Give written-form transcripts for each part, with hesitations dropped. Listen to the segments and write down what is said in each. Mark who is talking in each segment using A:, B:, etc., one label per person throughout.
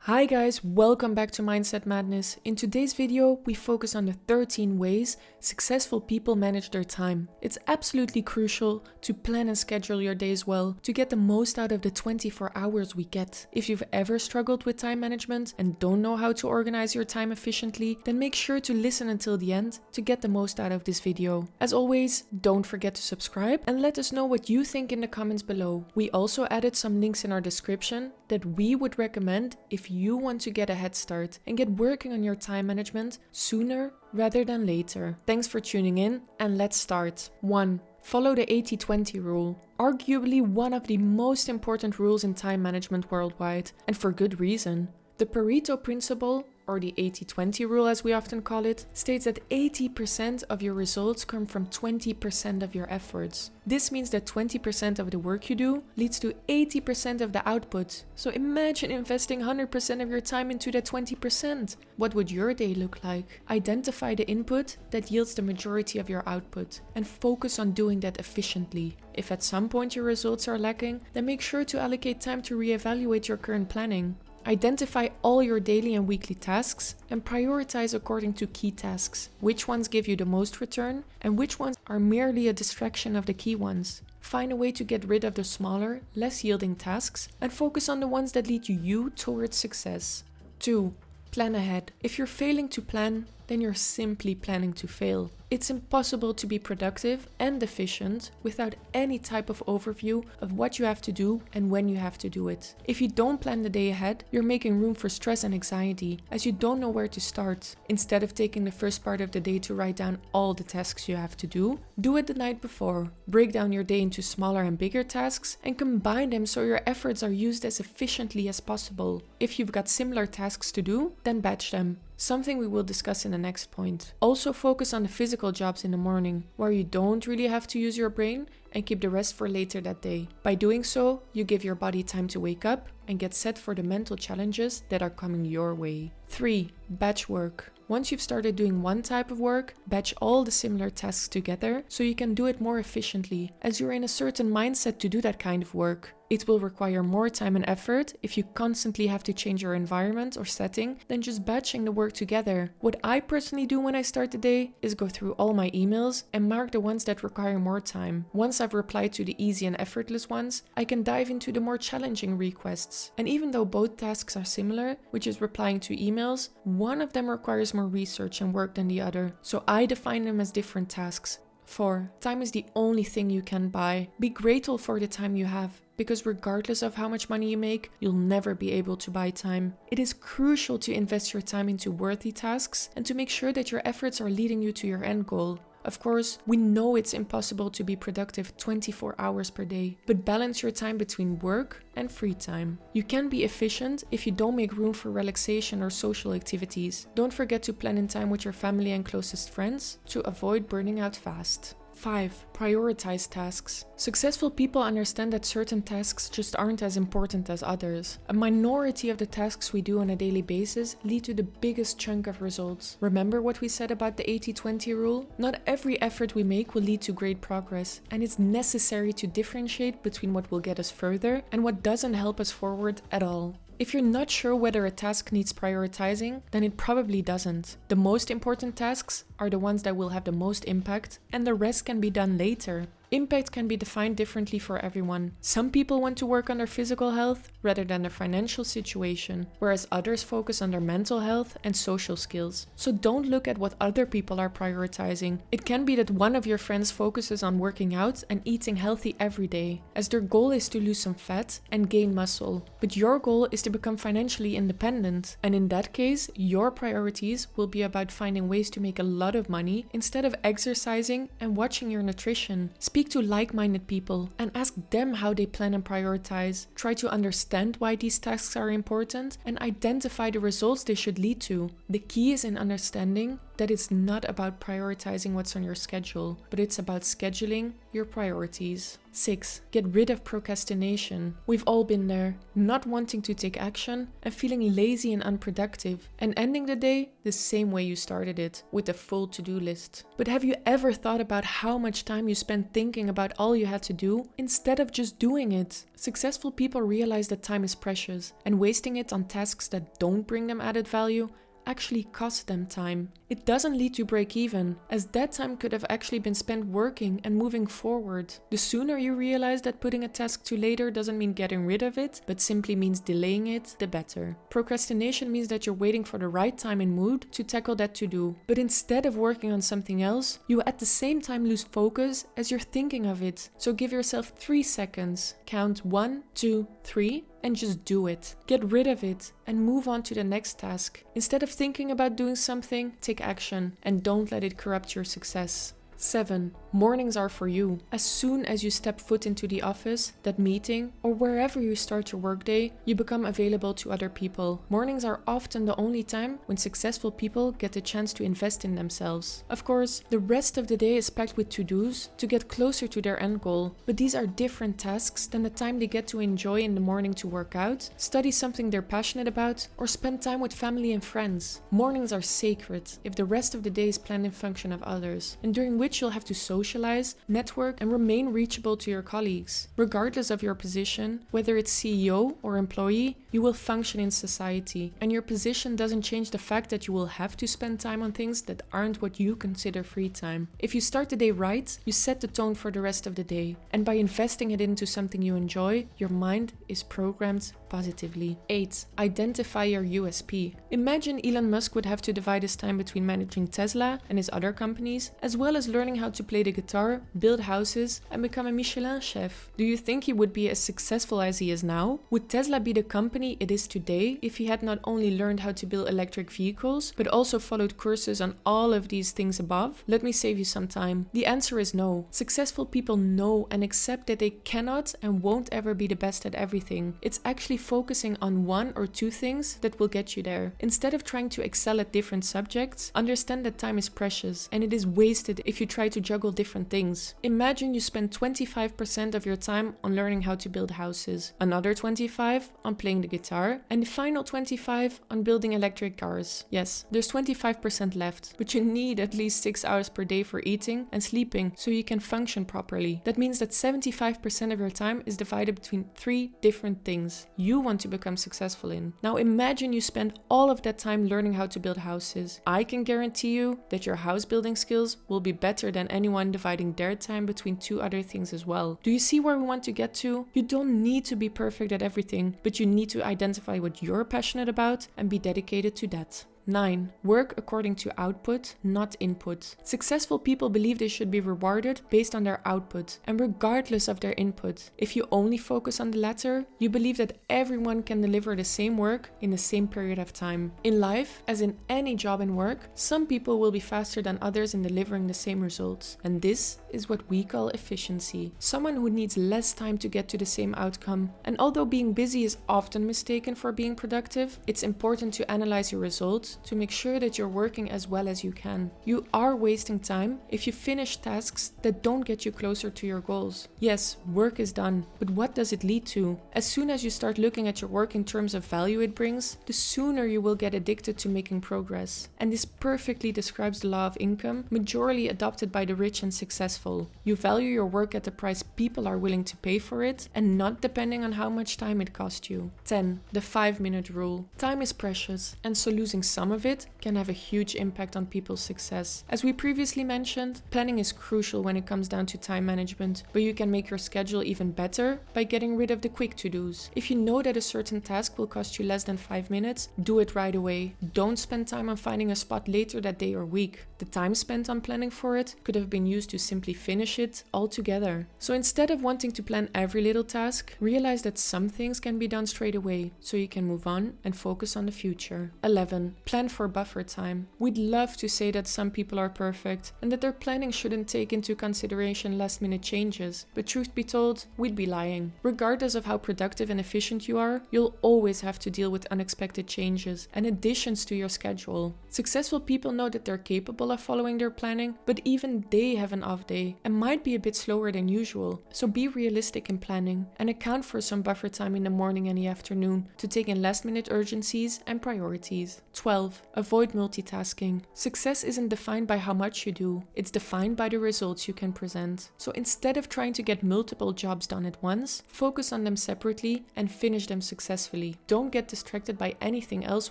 A: Hi guys, welcome back to Mindset Madness. In today's video, we focus on the 13 ways successful people manage their time. It's absolutely crucial to plan and schedule your days well to get the most out of the 24 hours we get. If you've ever struggled with time management and don't know how to organize your time efficiently, then make sure to listen until the end to get the most out of this video. As always, don't forget to subscribe and let us know what you think in the comments below. We also added some links in our description that we would recommend if you want to get a head start and get working on your time management sooner rather than later. Thanks for tuning in and let's start. 1. Follow the 80-20 rule. Arguably one of the most important rules in time management worldwide, and for good reason. The Pareto principle, or the 80-20 rule as we often call it, states that 80% of your results come from 20% of your efforts. This means that 20% of the work you do leads to 80% of the output. So imagine investing 100% of your time into that 20%. What would your day look like? Identify the input that yields the majority of your output and focus on doing that efficiently. If at some point your results are lacking, then make sure to allocate time to reevaluate your current planning. Identify all your daily and weekly tasks and prioritize according to key tasks. Which ones give you the most return and which ones are merely a distraction of the key ones. Find a way to get rid of the smaller, less yielding tasks and focus on the ones that lead you towards success. 2. Plan ahead. If you're failing to plan, then you're simply planning to fail. It's impossible to be productive and efficient without any type of overview of what you have to do and when you have to do it. If you don't plan the day ahead, you're making room for stress and anxiety as you don't know where to start. Instead of taking the first part of the day to write down all the tasks you have to do it the night before. Break down your day into smaller and bigger tasks and combine them so your efforts are used as efficiently as possible. If you've got similar tasks to do, then batch them. Something we will discuss in the next point. Also focus on the physical jobs in the morning, where you don't really have to use your brain, and keep the rest for later that day. By doing so, you give your body time to wake up and get set for the mental challenges that are coming your way. 3. Batch work. Once you've started doing one type of work, batch all the similar tasks together so you can do it more efficiently, as you're in a certain mindset to do that kind of work. It will require more time and effort if you constantly have to change your environment or setting than just batching the work together. What I personally do when I start the day is go through all my emails and mark the ones that require more time. Once I've replied to the easy and effortless ones, I can dive into the more challenging requests. And even though both tasks are similar, which is replying to emails, one of them requires more research and work than the other. So I define them as different tasks. 4. Time is the only thing you can buy. Be grateful for the time you have, because regardless of how much money you make, you'll never be able to buy time. It is crucial to invest your time into worthy tasks and to make sure that your efforts are leading you to your end goal. Of course, we know it's impossible to be productive 24 hours per day, but balance your time between work and free time. You can be efficient if you don't make room for relaxation or social activities. Don't forget to plan in time with your family and closest friends to avoid burning out fast. 5. Prioritize tasks. Successful people understand that certain tasks just aren't as important as others. A minority of the tasks we do on a daily basis lead to the biggest chunk of results. Remember what we said about the 80-20 rule? Not every effort we make will lead to great progress, and it's necessary to differentiate between what will get us further and what doesn't help us forward at all. If you're not sure whether a task needs prioritizing, then it probably doesn't. The most important tasks are the ones that will have the most impact, and the rest can be done later. Impact can be defined differently for everyone. Some people want to work on their physical health rather than their financial situation, whereas others focus on their mental health and social skills. So don't look at what other people are prioritizing. It can be that one of your friends focuses on working out and eating healthy every day, as their goal is to lose some fat and gain muscle. But your goal is to become financially independent, and in that case, your priorities will be about finding ways to make a lot of money instead of exercising and watching your nutrition. Speak to like-minded people and ask them how they plan and prioritize. Try to understand why these tasks are important and identify the results they should lead to. The key is in understanding that it's not about prioritizing what's on your schedule, but it's about scheduling your priorities. 6. Get rid of procrastination. We've all been there, not wanting to take action and feeling lazy and unproductive, and ending the day the same way you started it, with a full to-do list. But have you ever thought about how much time you spent thinking about all you had to do instead of just doing it? Successful people realize that time is precious, and wasting it on tasks that don't bring them added value actually costs them time. It doesn't lead to break even, as that time could have actually been spent working and moving forward. The sooner you realize that putting a task to later doesn't mean getting rid of it, but simply means delaying it, the better. Procrastination means that you're waiting for the right time and mood to tackle that to-do. But instead of working on something else, you at the same time lose focus as you're thinking of it. So give yourself 3 seconds. Count 1, 2, 3. And just do it. Get rid of it and move on to the next task. Instead of thinking about doing something, take action and don't let it corrupt your success. 7. Mornings are for you. As soon as you step foot into the office, that meeting, or wherever you start your workday, you become available to other people. Mornings are often the only time when successful people get the chance to invest in themselves. Of course, the rest of the day is packed with to-dos to get closer to their end goal, but these are different tasks than the time they get to enjoy in the morning to work out, study something they're passionate about, or spend time with family and friends. Mornings are sacred if the rest of the day is planned in function of others, and during which you'll have to socialize, network, and remain reachable to your colleagues. Regardless of your position, whether it's CEO or employee, you will function in society, and your position doesn't change the fact that you will have to spend time on things that aren't what you consider free time. If you start the day right, you set the tone for the rest of the day, and by investing it into something you enjoy, your mind is programmed positively. 8. Identify your USP. Imagine Elon Musk would have to divide his time between managing Tesla and his other companies, as well as learning how to play the guitar, build houses, and become a Michelin chef. Do you think he would be as successful as he is now? Would Tesla be the company it is today if he had not only learned how to build electric vehicles, but also followed courses on all of these things above? Let me save you some time. The answer is no. Successful people know and accept that they cannot and won't ever be the best at everything. It's actually focusing on 1 or 2 things that will get you there. Instead of trying to excel at different subjects, understand that time is precious and it is wasted if you try to juggle different things. Imagine you spend 25% of your time on learning how to build houses, another 25% on playing the guitar, and the final 25% on building electric cars. Yes, there's 25% left, but you need at least 6 hours per day for eating and sleeping so you can function properly. That means that 75% of your time is divided between 3 different things you want to become successful in. Now imagine you spend all of that time learning how to build houses. I can guarantee you that your house building skills will be better than anyone dividing their time between 2 other things as well. Do you see where we want to get to? You don't need to be perfect at everything, but you need to identify what you're passionate about and be dedicated to that. 9. Work according to output, not input. Successful people believe they should be rewarded based on their output and regardless of their input. If you only focus on the latter, you believe that everyone can deliver the same work in the same period of time. In life, as in any job and work, some people will be faster than others in delivering the same results. And this is what we call efficiency. Someone who needs less time to get to the same outcome. And although being busy is often mistaken for being productive, it's important to analyze your results to make sure that you're working as well as you can. You are wasting time if you finish tasks that don't get you closer to your goals. Yes, work is done, but what does it lead to? As soon as you start looking at your work in terms of value it brings, the sooner you will get addicted to making progress. And this perfectly describes the law of income, majorly adopted by the rich and successful. You value your work at the price people are willing to pay for it, and not depending on how much time it cost you. 10. The 5-minute rule. Time is precious, and so losing some of it can have a huge impact on people's success. As we previously mentioned, planning is crucial when it comes down to time management, but you can make your schedule even better by getting rid of the quick to-dos. If you know that a certain task will cost you less than 5 minutes, do it right away. Don't spend time on finding a spot later that day or week. The time spent on planning for it could have been used to simply finish it altogether. So instead of wanting to plan every little task, realize that some things can be done straight away, so you can move on and focus on the future. 11. Plan for buffer time. We'd love to say that some people are perfect and that their planning shouldn't take into consideration last-minute changes, but truth be told, we'd be lying. Regardless of how productive and efficient you are, you'll always have to deal with unexpected changes and additions to your schedule. Successful people know that they're capable of following their planning, but even they have an off day and might be a bit slower than usual. So be realistic in planning and account for some buffer time in the morning and the afternoon to take in last-minute urgencies and priorities. 12. Avoid multitasking. Success isn't defined by how much you do, it's defined by the results you can present. So instead of trying to get multiple jobs done at once, focus on them separately and finish them successfully. Don't get distracted by anything else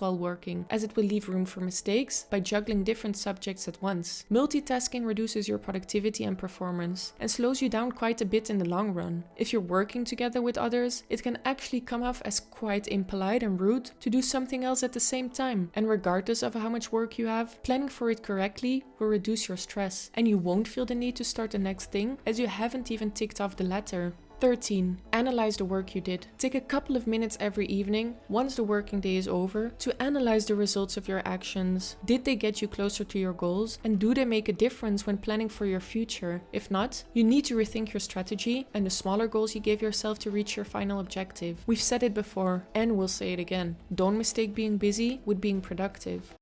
A: while working, as it will leave room for mistakes by juggling different subjects at once. Multitasking reduces your productivity and performance and slows you down quite a bit in the long run. If you're working together with others, it can actually come off as quite impolite and rude to do something else at the same time. And regardless of how much work you have, planning for it correctly will reduce your stress, and you won't feel the need to start the next thing as you haven't even ticked off the latter. 13. Analyze the work you did. Take a couple of minutes every evening, once the working day is over, to analyze the results of your actions. Did they get you closer to your goals? And do they make a difference when planning for your future? If not, you need to rethink your strategy and the smaller goals you gave yourself to reach your final objective. We've said it before, and we'll say it again. Don't mistake being busy with being productive.